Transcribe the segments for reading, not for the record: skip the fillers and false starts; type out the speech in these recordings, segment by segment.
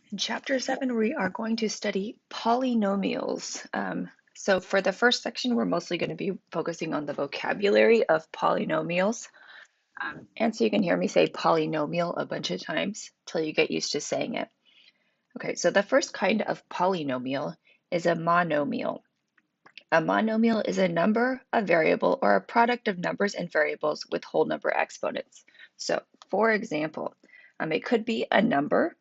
In Chapter 7, we are going to study polynomials. So for the first section, we're mostly going to be focusing on the vocabulary of polynomials. And so you can hear me say polynomial a bunch of times till you get used to saying it. Okay, so the first kind of polynomial is a monomial. A monomial is a number, a variable, or a product of numbers and variables with whole number exponents. So for example, it could be a number,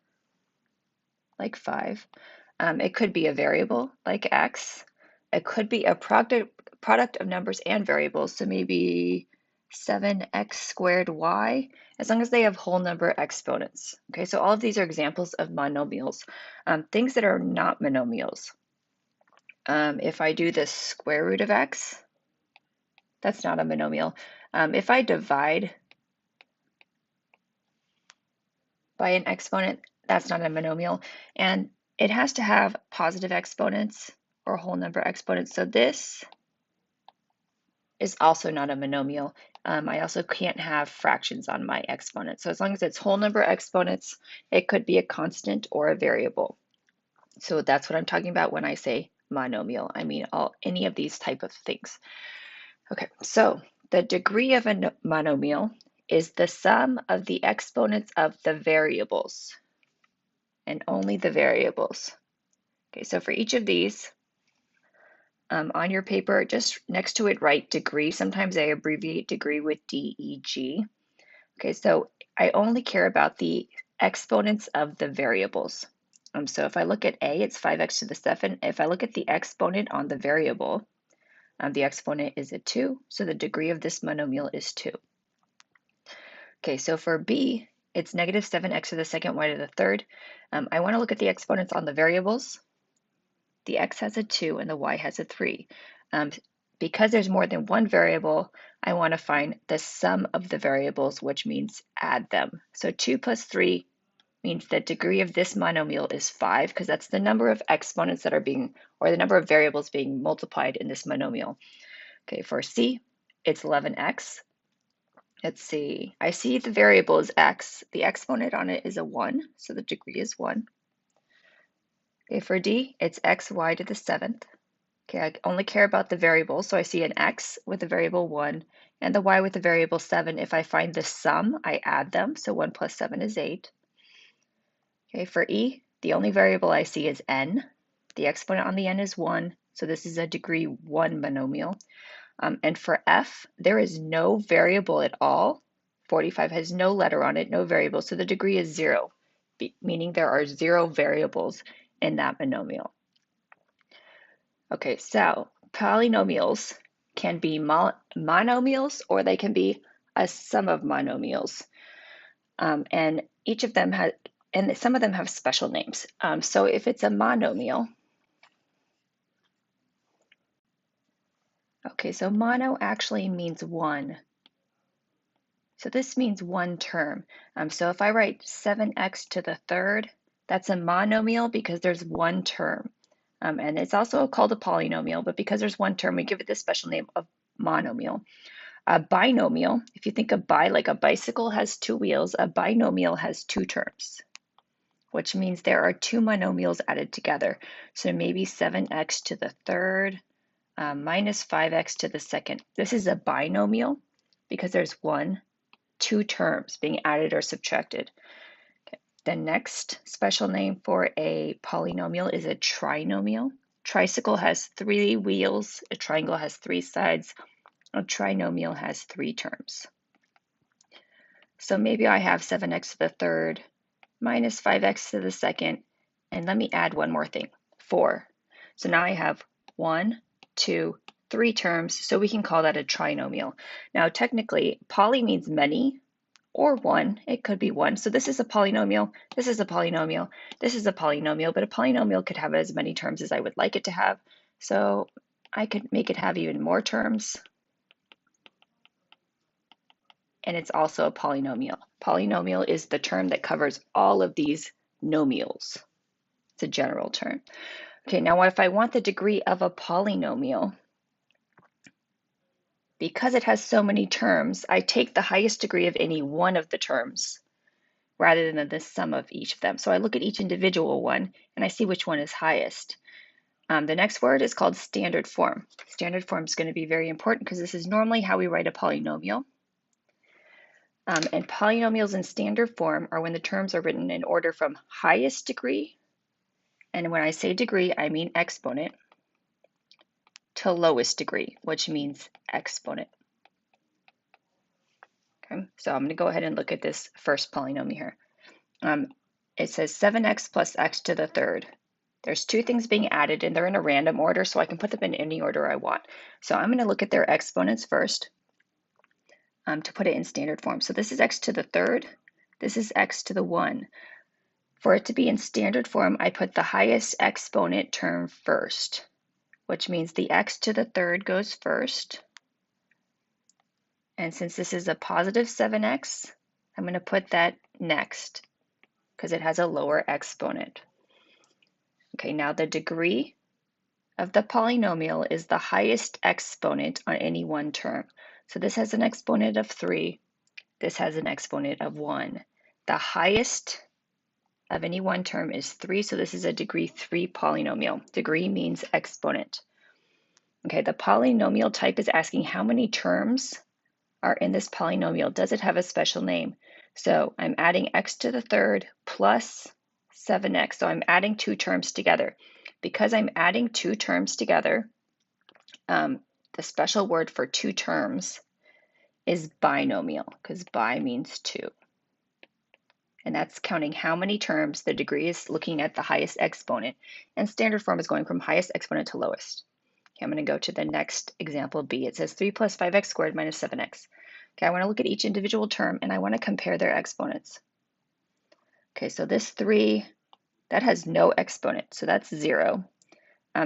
like 5. It could be a variable like x. It could be a product of numbers and variables, so maybe 7x squared y, as long as they have whole number exponents. Okay, so all of these are examples of monomials. Things that are not monomials. If I do the square root of x, that's not a monomial. If I divide by an exponent, that's not a monomial. And it has to have positive exponents or whole number exponents. So this is also not a monomial. I also can't have fractions on my exponent. So as long as it's whole number exponents, it could be a constant or a variable. So that's what I'm talking about when I say monomial. I mean any of these type of things. Okay, so the degree of a monomial is the sum of the exponents of the variables, and only the variables. Okay, so for each of these, on your paper, just next to it, write degree. Sometimes I abbreviate degree with DEG. Okay, so I only care about the exponents of the variables. So if I look at A, it's 5x to the 7. If I look at the exponent on the variable, the exponent is a 2, so the degree of this monomial is 2. Okay, so for B, it's negative 7x to the second y to the third. I want to look at the exponents on the variables. The x has a 2 and the y has a 3. Because there's more than one variable, I want to find the sum of the variables, which means add them. So 2 plus 3 means the degree of this monomial is 5, because that's the number of exponents that are being, or the number of variables being multiplied in this monomial. Okay, for C, it's 11x. Let's see, I see the variable is x. The exponent on it is a 1, so the degree is 1. Okay, for D, it's xy to the 7th. Okay, I only care about the variables, so I see an x with the variable 1 and the y with the variable 7. If I find the sum, I add them, so 1 plus 7 is 8. Okay, for E, the only variable I see is n. The exponent on the n is 1, so this is a degree 1 monomial. And for F, there is no variable at all. 45 has no letter on it, no variable, so the degree is 0, meaning there are 0 variables in that monomial. Okay, so polynomials can be monomials, or they can be a sum of monomials. And each of them has, and some of them have special names. So if it's a monomial, okay, so mono actually means one. So this means one term. So if I write 7x to the third, that's a monomial because there's one term. And it's also called a polynomial, but because there's one term, we give it the special name of monomial. A binomial, if you think of bi, like a bicycle has 2 wheels, a binomial has 2 terms, which means there are 2 monomials added together. So maybe 7x to the third minus 5x to the second. This is a binomial because there's 2 terms being added or subtracted. Okay. The next special name for a polynomial is a trinomial. Tricycle has 3 wheels, a triangle has 3 sides, a trinomial has 3 terms. So maybe I have 7x to the third minus 5x to the second, and let me add one more thing, 4. So now I have 1, 2, 3 terms, so we can call that a trinomial. Now technically, poly means many, or 1, it could be 1. So this is a polynomial, this is a polynomial, this is a polynomial, but a polynomial could have as many terms as I would like it to have. So I could make it have even more terms. And it's also a polynomial. Polynomial is the term that covers all of these nomials. It's a general term. Okay, now if I want the degree of a polynomial, because it has so many terms, I take the highest degree of any one of the terms, rather than the sum of each of them. So I look at each individual one and I see which one is highest. The next word is called standard form. Standard form is going to be very important because this is normally how we write a polynomial. And polynomials in standard form are when the terms are written in order from highest degree, and when I say degree, I mean exponent, to lowest degree, which means exponent. Okay, so I'm going to go ahead and look at this first polynomial here. It says 7x plus x to the third. There's two things being added and they're in a random order, so I can put them in any order I want. So I'm going to look at their exponents first to put it in standard form. So this is x to the third. This is x to the 1. For it to be in standard form, I put the highest exponent term first, which means the x to the third goes first. And since this is a positive 7x, I'm going to put that next because it has a lower exponent. Okay, now the degree of the polynomial is the highest exponent on any one term. So this has an exponent of 3. This has an exponent of 1. The highest of any one term is 3, so this is a degree 3 polynomial. Degree means exponent. Okay, the polynomial type is asking how many terms are in this polynomial. Does it have a special name? So I'm adding x to the third plus 7x. So I'm adding two terms together. Because I'm adding two terms together, the special word for two terms is binomial, because bi means two. And that's counting how many terms. The degree is looking at the highest exponent, and standard form is going from highest exponent to lowest. Okay, I'm going to go to the next example, B. It says 3 plus 5x squared minus 7x. Okay, I want to look at each individual term, and I want to compare their exponents. Okay, so this 3, that has no exponent, so that's 0.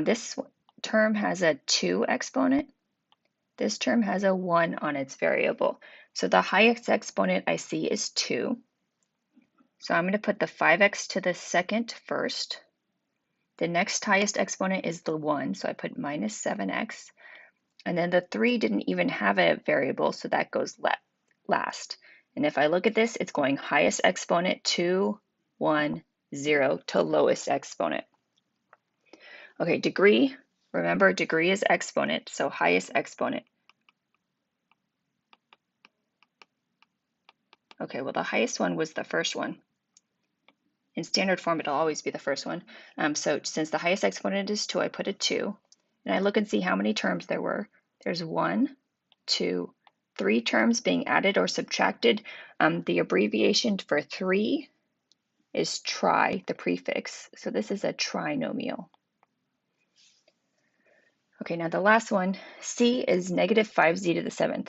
This term has a 2 exponent. This term has a 1 on its variable. So the highest exponent I see is 2. So I'm going to put the 5x to the second first. The next highest exponent is the 1, so I put minus 7x. And then the 3 didn't even have a variable, so that goes last. And if I look at this, it's going highest exponent 2, 1, 0 to lowest exponent. Okay, degree, remember degree is exponent, so highest exponent. Okay, well the highest one was the first one. In standard form, it'll always be the first one. So since the highest exponent is 2, I put a 2. And I look and see how many terms there were. There's 1, 2, 3 terms being added or subtracted. The abbreviation for 3 is tri, the prefix. So this is a trinomial. Okay, now the last one, C is negative 5z to the 7th.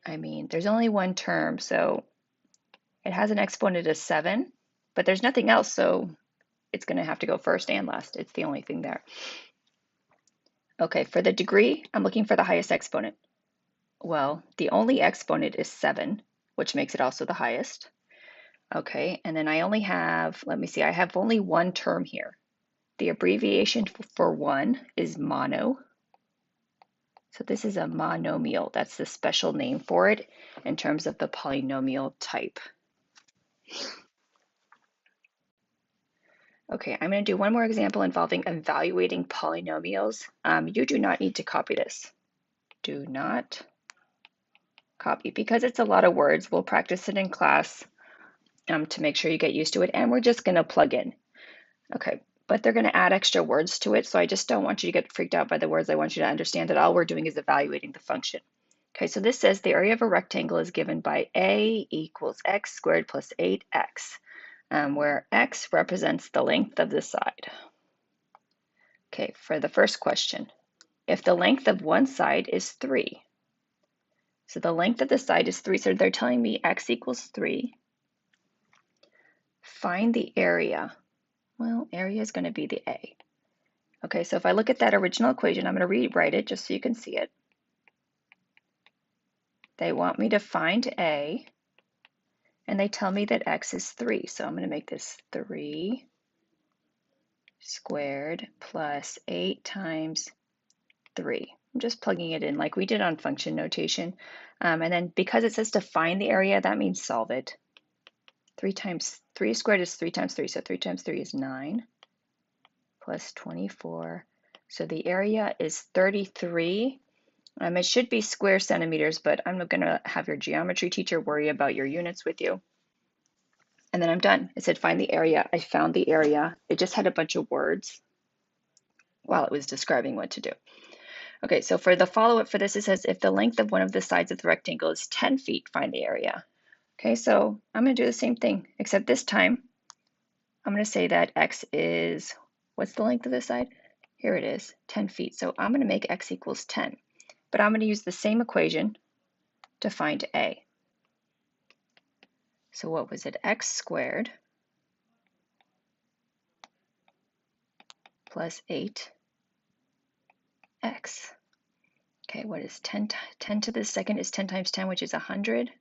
I mean, there's only one term, so it has an exponent of 7, but there's nothing else, so it's going to have to go first and last. It's the only thing there. Okay, for the degree, I'm looking for the highest exponent. Well, the only exponent is 7, which makes it also the highest. Okay, and then I only have, let me see, I have only one term here. The abbreviation for 1 is mono. So this is a monomial. That's the special name for it in terms of the polynomial type. Okay, I'm going to do one more example involving evaluating polynomials. You do not need to copy this. Do not copy because it's a lot of words. We'll practice it in class to make sure you get used to it, and we're just going to plug in. Okay, but they're going to add extra words to it, so I just don't want you to get freaked out by the words. I want you to understand that all we're doing is evaluating the function. Okay, so this says the area of a rectangle is given by a equals x squared plus 8x, where x represents the length of the side. Okay, for the first question, if the length of one side is 3, so the length of the side is 3, so they're telling me x equals 3. Find the area. Well, area is going to be the a. Okay, so if I look at that original equation, I'm going to rewrite it just so you can see it. They want me to find a, and they tell me that x is 3. So I'm going to make this 3 squared plus 8 times 3. I'm just plugging it in like we did on function notation. And then because it says to find the area, that means solve it. 3 times 3 squared is 3 times 3, so 3 times 3 is 9, plus 24. So the area is 33. It should be square centimeters, but I'm going to have your geometry teacher worry about your units with you. And then I'm done. It said find the area. I found the area. It just had a bunch of words while it was describing what to do. Okay, so for the follow-up for this, it says if the length of one of the sides of the rectangle is 10 feet, find the area. Okay, so I'm going to do the same thing, except this time I'm going to say that x is, what's the length of this side? Here it is, 10 feet. So I'm going to make x equals 10, but I'm going to use the same equation to find a. So what was it? X squared plus 8x. Okay, what is 10? 10 to the second is 10 times 10, which is 100.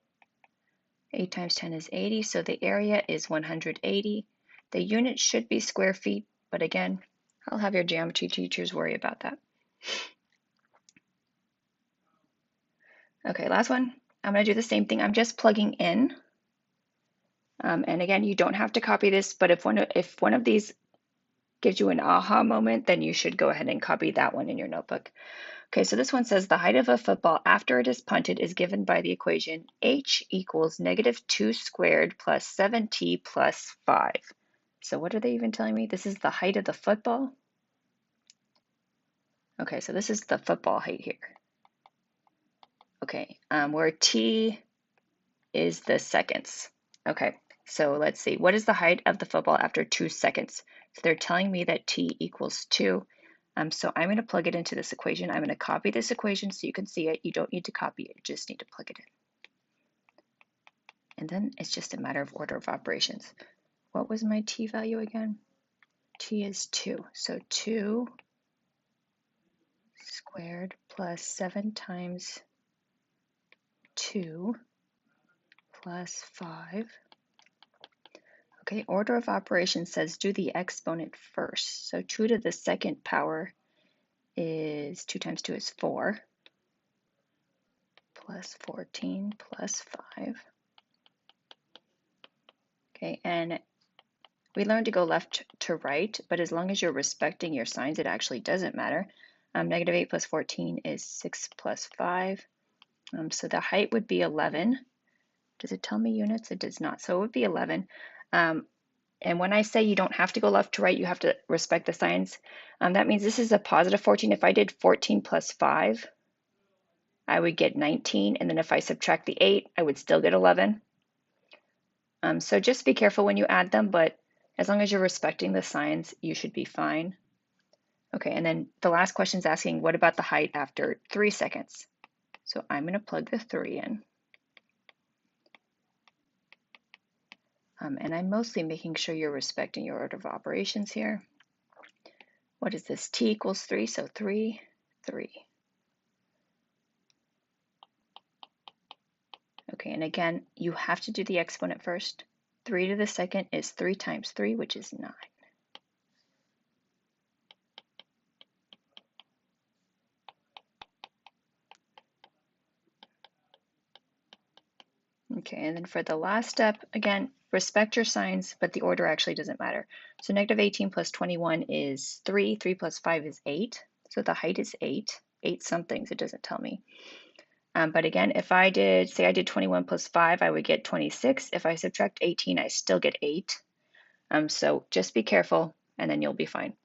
8 times 10 is 80, so the area is 180. The unit should be square feet, but again, I'll have your geometry teachers worry about that. Okay, last one. I'm going to do the same thing. I'm just plugging in. And again, you don't have to copy this, but if one of these gives you an aha moment, then you should go ahead and copy that one in your notebook. Okay, so this one says the height of a football after it is punted is given by the equation h equals -2 squared plus 7t plus 5. So what are they even telling me? This is the height of the football? Okay, so this is the football height here. Okay, where t is the seconds. Okay, so let's see. What is the height of the football after 2 seconds? So they're telling me that t equals 2. So I'm going to plug it into this equation. I'm going to copy this equation so you can see it. You don't need to copy it. You just need to plug it in. And then it's just a matter of order of operations. What was my t value again? T is 2. So 2 squared plus 7 times 2 plus 5. Okay, order of operations says do the exponent first. So 2 to the second power is 2 times 2 is 4 plus 14 plus 5. Okay, and we learned to go left to right, but as long as you're respecting your signs, it actually doesn't matter. -8 plus 14 is 6 plus 5. So the height would be 11. Does it tell me units? It does not. So it would be 11. And when I say you don't have to go left to right, you have to respect the signs. That means this is a positive 14. If I did 14 plus 5, I would get 19. And then if I subtract the 8, I would still get 11. So just be careful when you add them, but as long as you're respecting the signs, you should be fine. Okay, and then the last question is asking, what about the height after 3 seconds? So I'm going to plug the 3 in. And I'm mostly making sure you're respecting your order of operations here. What is this? T equals 3, so 3, 3. Okay, and again, you have to do the exponent first. 3 to the second is 3 times 3, which is 9. Okay, and then for the last step, again, respect your signs, but the order actually doesn't matter. So -18 plus 21 is 3, 3 plus 5 is 8. So the height is 8 somethings, it doesn't tell me. But again, if I did, say I did 21 plus 5, I would get 26. If I subtract 18, I still get 8. So just be careful, and then you'll be fine.